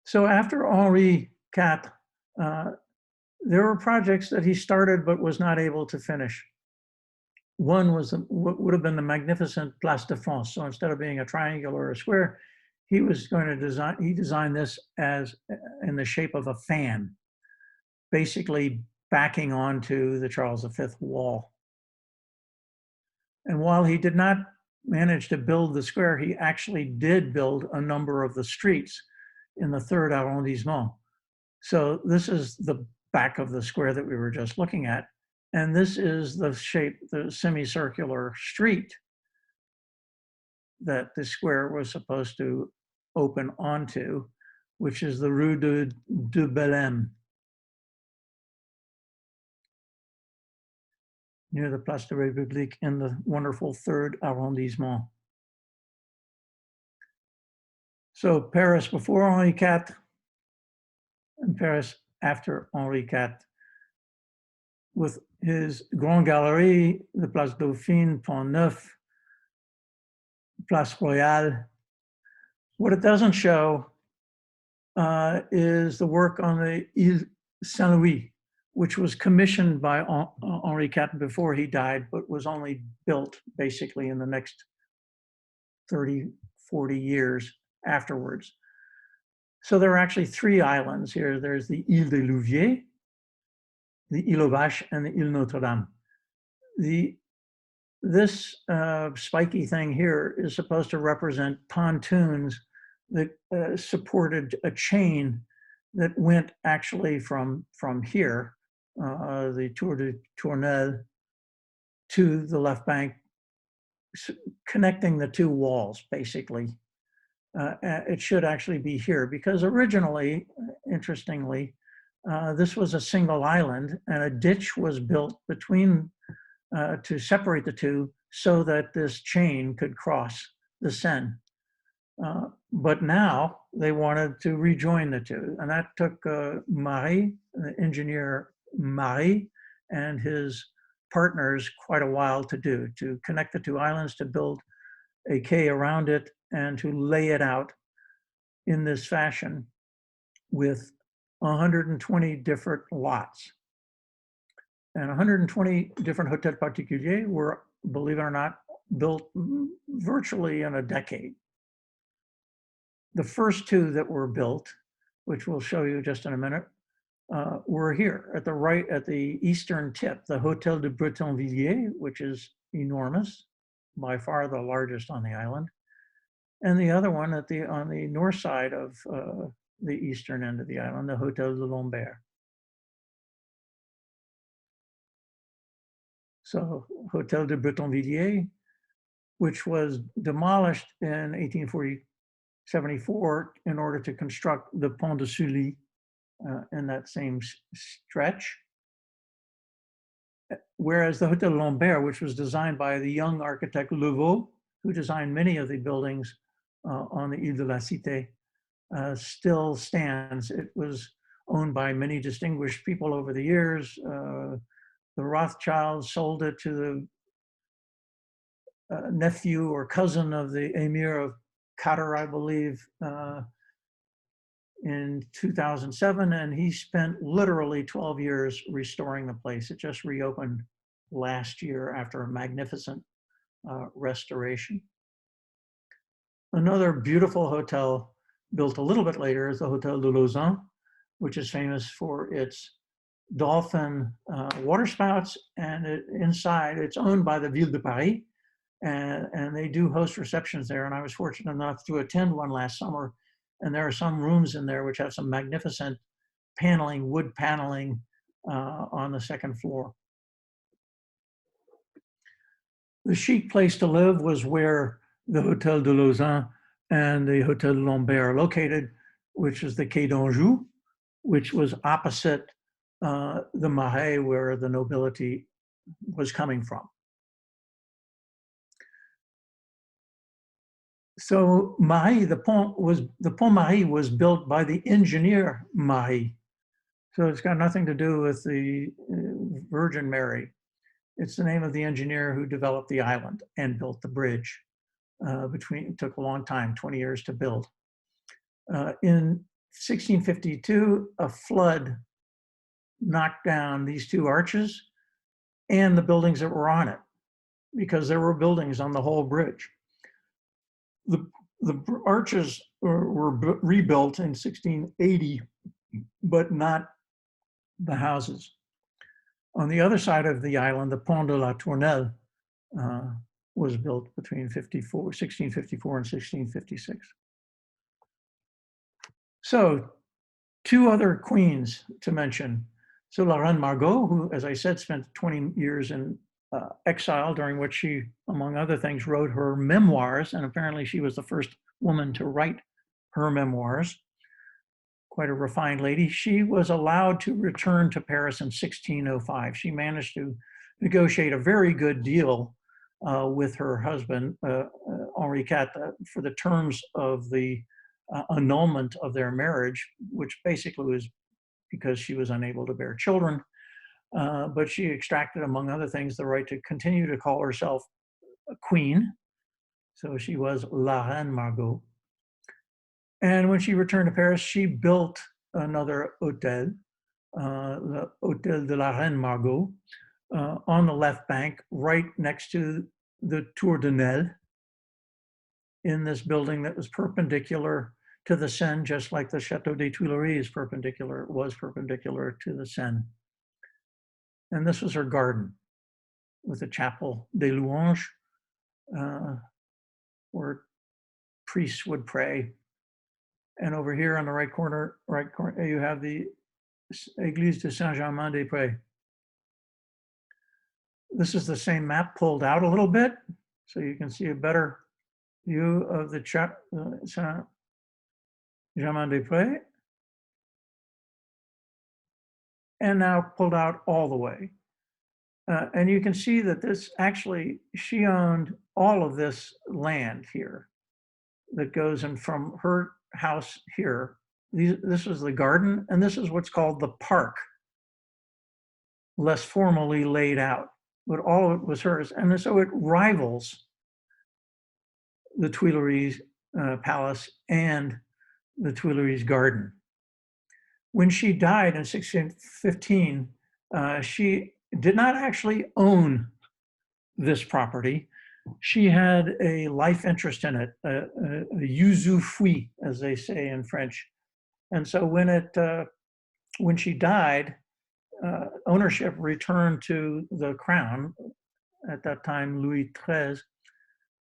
So after Henri IV, there were projects that he started but was not able to finish. One was what would have been the magnificent Place de France. So instead of being a triangle or a square, he was going to he designed this as in the shape of a fan, basically backing onto the Charles V wall. And while he did not manage to build the square, he actually did build a number of the streets in the 3rd arrondissement. So this is the back of the square that we were just looking at. And this is the shape, the semicircular street that the square was supposed to open onto, which is the Rue de Belém, near the Place de la République in the wonderful 3rd arrondissement. So Paris before Henri IV and Paris after Henri IV, with his Grand Galerie, the Place Dauphine, Pont Neuf, Place Royale. What it doesn't show is the work on the Ile Saint-Louis, which was commissioned by Henri IV before he died, but was only built basically in the next 30, 40 years afterwards. So there are actually 3 islands here. There's the Île des Louviers, the Île aux Vaches, and the Île Notre-Dame. This spiky thing here is supposed to represent pontoons that supported a chain that went actually from here, the Tour de Tournelle, to the left bank, connecting the 2 walls, basically. It should actually be here because originally, interestingly, this was a single island and a ditch was built between to separate the 2 so that this chain could cross the Seine. But now they wanted to rejoin the 2, and that took Marie, the engineer Marie, and his partners quite a while to do, to connect the 2 islands, to build a quay around it, and to lay it out in this fashion with 120 different lots. And 120 different hôtels particuliers were, believe it or not, built virtually in a decade. The first 2 that were built, which we'll show you just in a minute, were here at the eastern tip, the Hôtel de Bretonvilliers, which is enormous, by far the largest on the island, and the other one on the north side of the eastern end of the island, the Hôtel de Lombert. So Hôtel de Bretonvilliers, which was demolished in 1874 in order to construct the Pont de Sully in that same stretch. Whereas the Hôtel Lombert, which was designed by the young architect Levaux, who designed many of the buildings on the Ile de la Cité, still stands. It was owned by many distinguished people over the years. The Rothschilds sold it to the nephew or cousin of the Emir of Qatar, I believe, in 2007, and he spent literally 12 years restoring the place. It just reopened last year after a magnificent restoration. Another beautiful hotel built a little bit later is the Hôtel de Lausanne, which is famous for its dolphin waterspouts, and inside it's owned by the Ville de Paris, and they do host receptions there. And I was fortunate enough to attend one last summer, and there are some rooms in there which have some magnificent paneling, wood paneling on the 2nd floor. The chic place to live was where the Hôtel de Lausanne and the Hôtel de Lombert are located, which is the Quai d'Anjou, which was opposite the Marais, where the nobility was coming from. So Marie, the Pont Marie was built by the engineer Marie. So it's got nothing to do with the Virgin Mary. It's the name of the engineer who developed the island and built the bridge. It took a long time, 20 years to build. In 1652, a flood knocked down these 2 arches and the buildings that were on it, because there were buildings on the whole bridge. The arches were rebuilt in 1680, but not the houses. On the other side of the island, the Pont de la Tournelle was built between 1654 and 1656. So 2 other queens to mention. So La Reine Margot, who, as I said, spent 20 years in exile, during which she, among other things, wrote her memoirs, and apparently she was the first woman to write her memoirs. Quite a refined lady. She was allowed to return to Paris in 1605. She managed to negotiate a very good deal with her husband, Henri IV, for the terms of the annulment of their marriage, which basically was because she was unable to bear children. But she extracted, among other things, the right to continue to call herself a queen. So she was La Reine Margot. And when she returned to Paris, she built another hotel the Hôtel de la Reine Margot, on the left bank, right next to the Tournelle, in this building that was perpendicular to the Seine, just like the Château des Tuileries was perpendicular to the Seine. And this was her garden with the Chapel des Louanges, where priests would pray. And over here on the right corner, you have the Église de Saint-Germain-des-Prés. This is the same map pulled out a little bit, so you can see a better view of the Saint-Germain-des-Prés. And now pulled out all the way. And you can see that this actually, she owned all of this land here that goes in from her house here. This is the garden, and this is what's called the park, less formally laid out, but all of it was hers. And so it rivals the Tuileries Palace and the Tuileries Garden. When she died in 1615, she did not actually own this property. She had a life interest in it, a usufruit, as they say in French. And so when she died, ownership returned to the crown, at that time Louis XIII,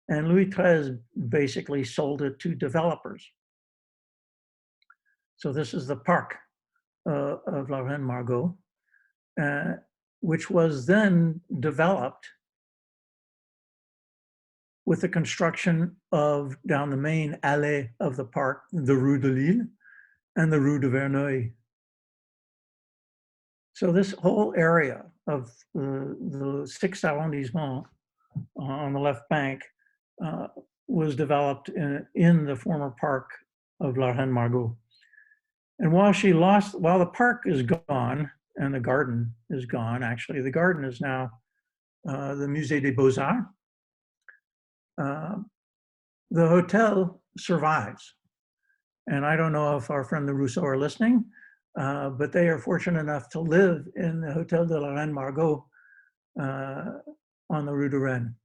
and Louis XIII basically sold it to developers. So this is the park of La Reine Margot, which was then developed with the construction of, down the main allée of the park, the Rue de Lille and the Rue de Verneuil. So this whole area of the 6th arrondissement on the left bank was developed in the former park of La Reine Margot. And while the park is gone and the garden is gone, actually, the garden is now the Musée des Beaux-Arts. The hotel survives. And I don't know if our friend the Rousseau are listening, but they are fortunate enough to live in the Hôtel de la Reine Margot on the Rue de Rennes.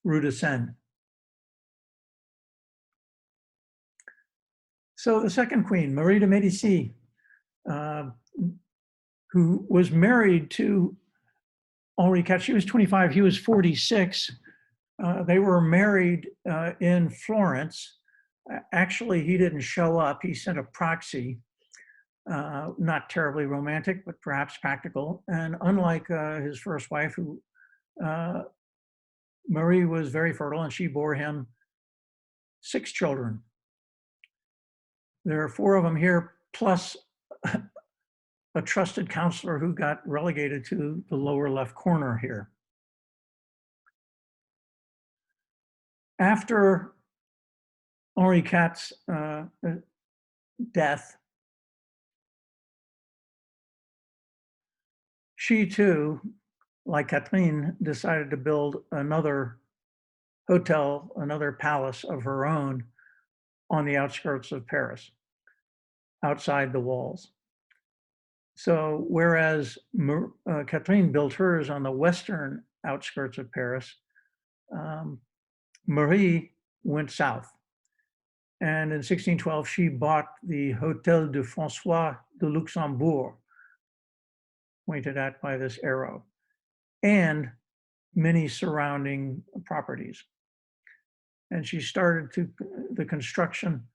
Rue de Seine. So the second queen, Marie de Médicis, who was married to Henri IV, she was 25, he was 46. They were married in Florence. Actually, he didn't show up. He sent a proxy, not terribly romantic, but perhaps practical. And unlike his first wife, who Marie was very fertile, and she bore him 6 children. There are 4 of them here, plus a trusted counselor who got relegated to the lower left corner here. After Henri IV's death, she too, like Catherine, decided to build another hotel, another palace of her own on the outskirts of Paris, outside the walls. So whereas Catherine built hers on the western outskirts of Paris, Marie went south. And in 1612, she bought the Hôtel de François de Luxembourg, pointed at by this arrow, and many surrounding properties. And she started the construction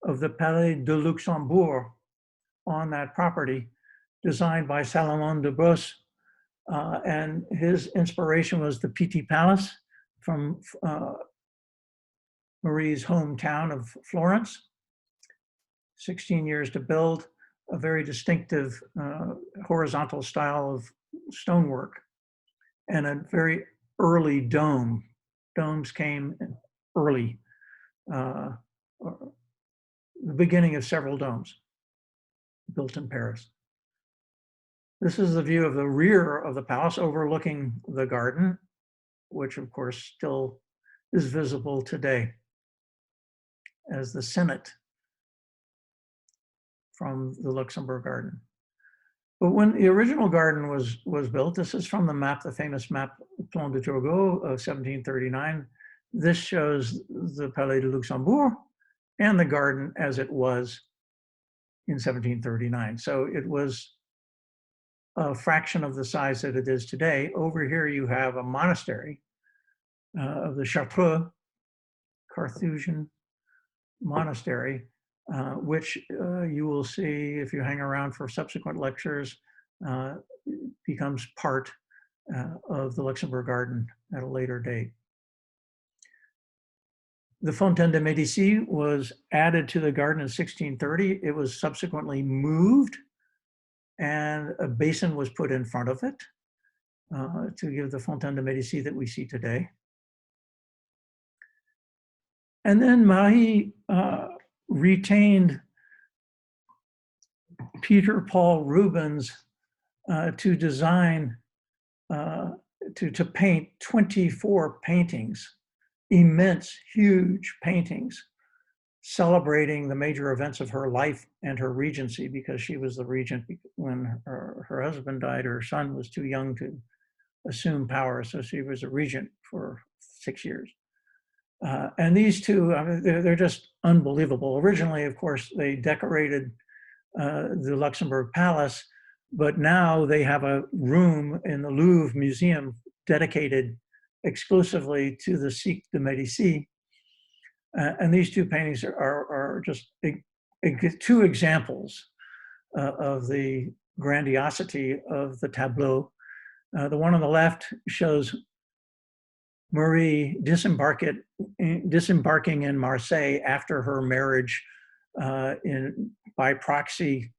of the Palais de Luxembourg on that property, designed by Salomon de Brosse. And his inspiration was the Pitti Palace from Marie's hometown of Florence. 16 years to build, a very distinctive horizontal style of stonework, and a very early dome. Domes came early, the beginning of several domes built in Paris. This is the view of the rear of the palace overlooking the garden, which of course still is visible today as the Senate. from the Luxembourg Garden. But when the original garden was built, this is from the map, the famous map, Pont de Turgot of 1739. This shows the Palais de Luxembourg and the garden as it was in 1739. So it was a fraction of the size that it is today. Over here you have a monastery of the Chartreux Carthusian monastery, which you will see if you hang around for subsequent lectures, becomes part of the Luxembourg Garden at a later date. The Fontaine de Médicis was added to the garden in 1630. It was subsequently moved and a basin was put in front of it to give the Fontaine de Médicis that we see today. And then Marie retained Peter Paul Rubens to design, to paint 24 paintings, immense, huge paintings, celebrating the major events of her life and her regency, because she was the regent when her husband died. Her son was too young to assume power, so she was a regent for 6 years. And these two, I mean, they're just unbelievable. Originally, of course, they decorated the Luxembourg Palace, but now they have a room in the Louvre Museum dedicated exclusively to the Siècle de Médicis. And these two paintings are just two examples of the grandiosity of the tableau. The one on the left shows Marie disembarking in Marseille after her marriage by proxy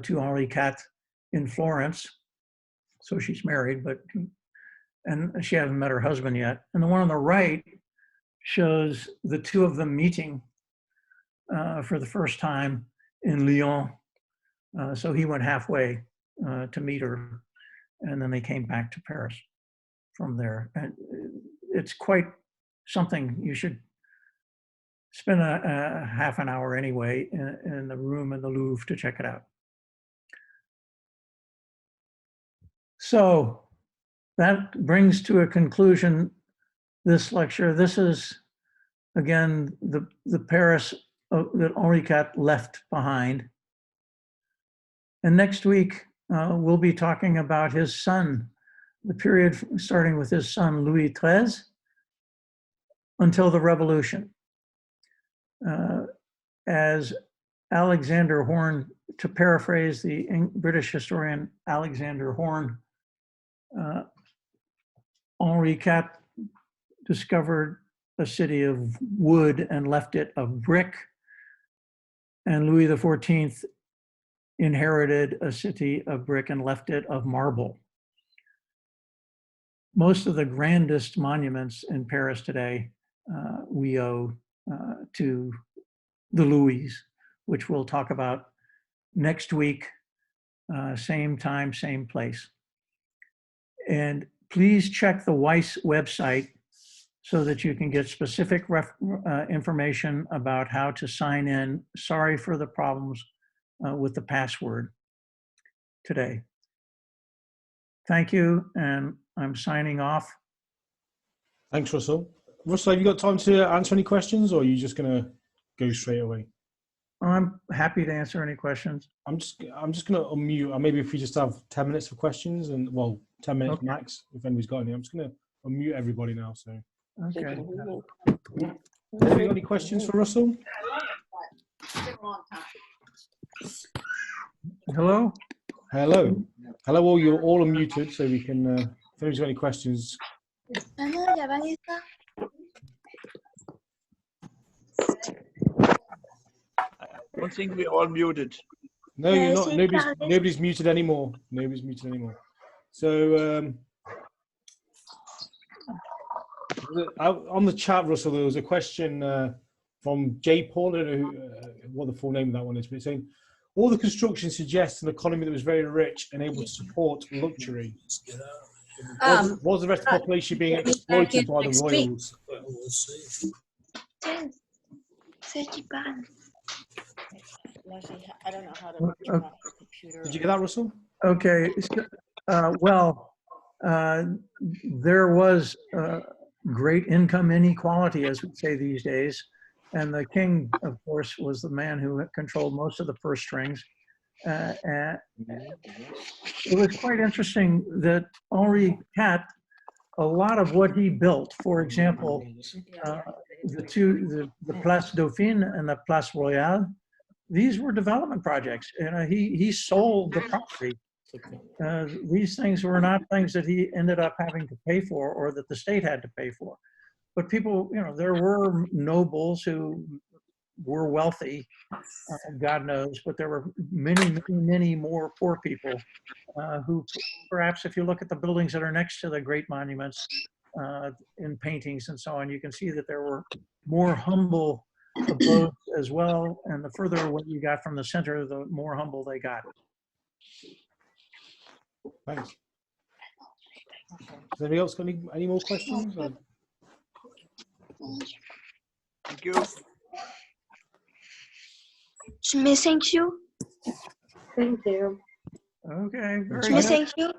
to Henri IV in Florence. So she's married, and she hasn't met her husband yet. And the one on the right shows the two of them meeting for the first time in Lyon. So he went halfway to meet her, and then they came back to Paris from there. And it's quite something. You should spend a half an hour anyway in the room in the Louvre to check it out. So that brings to a conclusion this lecture. This is, again, the Paris that Henri IV left behind. And next week, we'll be talking about his son, the period starting with his son, Louis XIII, until the Revolution. As Alexander Horn, to paraphrase the British historian Alexander Horn, Henri IV discovered a city of wood and left it of brick, and Louis XIV inherited a city of brick and left it of marble. Most of the grandest monuments in Paris today we owe to the Louis, which we'll talk about next week, same time, same place. And please check the WICE website so that you can get specific information about how to sign in. Sorry for the problems with the password today. Thank you, and I'm signing off. Thanks, Russell. Russell, have you got time to answer any questions, or are you just going to go straight away? I'm happy to answer any questions. I'm just going to unmute. Maybe if we just have 10 minutes for questions, and well, 10 minutes max if anybody's got any. I'm just going to unmute everybody now. So, okay. Have you got any questions for Russell? Hello. Hello. Hello, all. You're all unmuted, so we can. If anybody's got any questions. I don't think we're all muted. No, you're not. Nobody's muted anymore. Nobody's muted anymore. So on the chat, Russell, there was a question from J. Paul. I don't know what the full name of that one is, but it's saying, all the construction suggests an economy that was very rich and able to support luxury. Was the rest of the population being exploited by the royals? I don't know how to turn off the computer. Did you get that, Russell? Okay, well, there was great income inequality, as we say these days. And the king, of course, was the man who controlled most of the purse strings. And it was quite interesting that Henri IV, a lot of what he built, for example, the Place Dauphine and the Place Royale, these were development projects. He sold the property. These things were not things that he ended up having to pay for or that the state had to pay for. But people, there were nobles who were wealthy, God knows, but there were many, many, many more poor people who perhaps if you look at the buildings that are next to the great monuments in paintings and so on, you can see that there were more humble abodes as well. And the further away you got from the center, the more humble they got. Thanks. Has anybody else got any more questions? Or? Thank you. Thank you. Thank you. Okay, very Thank good. you.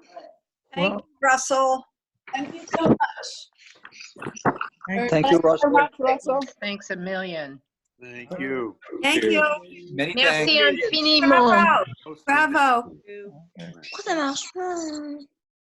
Well, Thank you, Russell. Thank you so much. Thank you, Russell. Russell. Thanks a million. Thank you. Thank you. Many thanks. Merci infiniment. Bravo. Bravo. Pourquoi ça marche pas?